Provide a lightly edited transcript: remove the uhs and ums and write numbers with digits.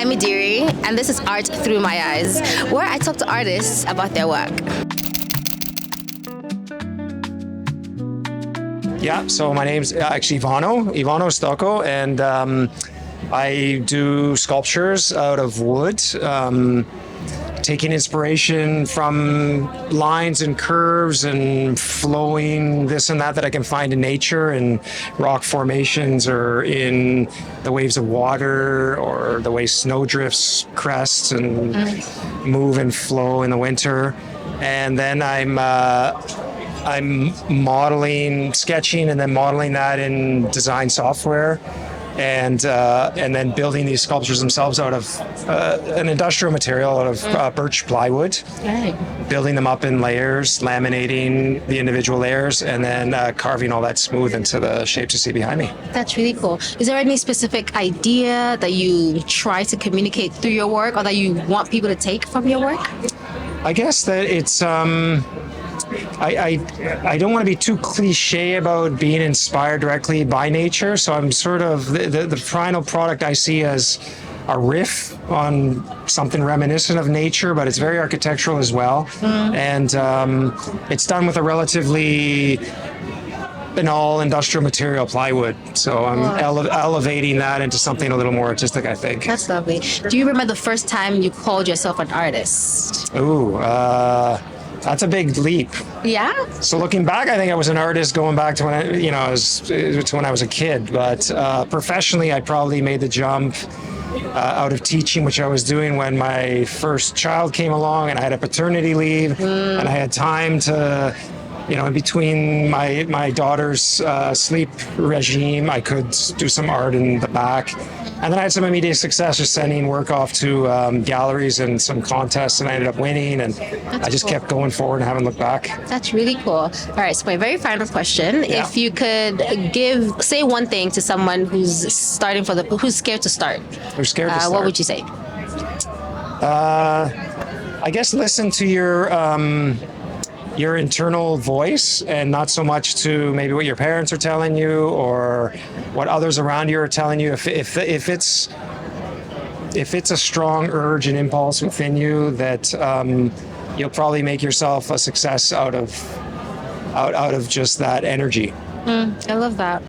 I'm Ediri, and this is Art Through My Eyes, where I talk to artists about their work. Yeah, so my name's actually Ivano Stucco, and I do sculptures out of wood, taking inspiration from lines and curves and flowing this and that I can find in nature and rock formations or in the waves of water or the way snowdrifts crest and move and flow in the winter. And then I'm modeling, sketching, and then modeling that in design software, and then building these sculptures themselves out of an industrial material, out of birch plywood. Right. Building them up in layers, laminating the individual layers, and then carving all that smooth into the shapes you see behind me. That's really cool. Is there any specific idea that you try to communicate through your work, or that you want people to take from your work? I guess that it's I don't want to be too cliche about being inspired directly by nature, so I'm sort of the final product I see as a riff on something reminiscent of nature, but it's very architectural as well. And it's done with a relatively banal industrial material, plywood. So I'm elevating that into something a little more artistic, I think. That's lovely. Do you remember the first time you called yourself an artist? Ooh, that's a big leap. Yeah? So looking back, I think I was an artist going back to when I was a kid. But professionally, I probably made the jump out of teaching, which I was doing when my first child came along, and I had a paternity leave, and I had time to, in between my daughter's sleep regime, I could do some art in the back. And then I had some immediate success just sending work off to galleries and some contests, and I ended up winning, and I just kept going forward and haven't looked back. That's really cool. All right, so my very final question. Yeah. If you could say one thing to someone who's who's scared to start, They're scared to start. what would you say? I guess listen to your internal voice, and not so much to maybe what your parents are telling you or what others around you are telling you. If it's a strong urge and impulse within you, that you'll probably make yourself a success out of just that energy. I love that.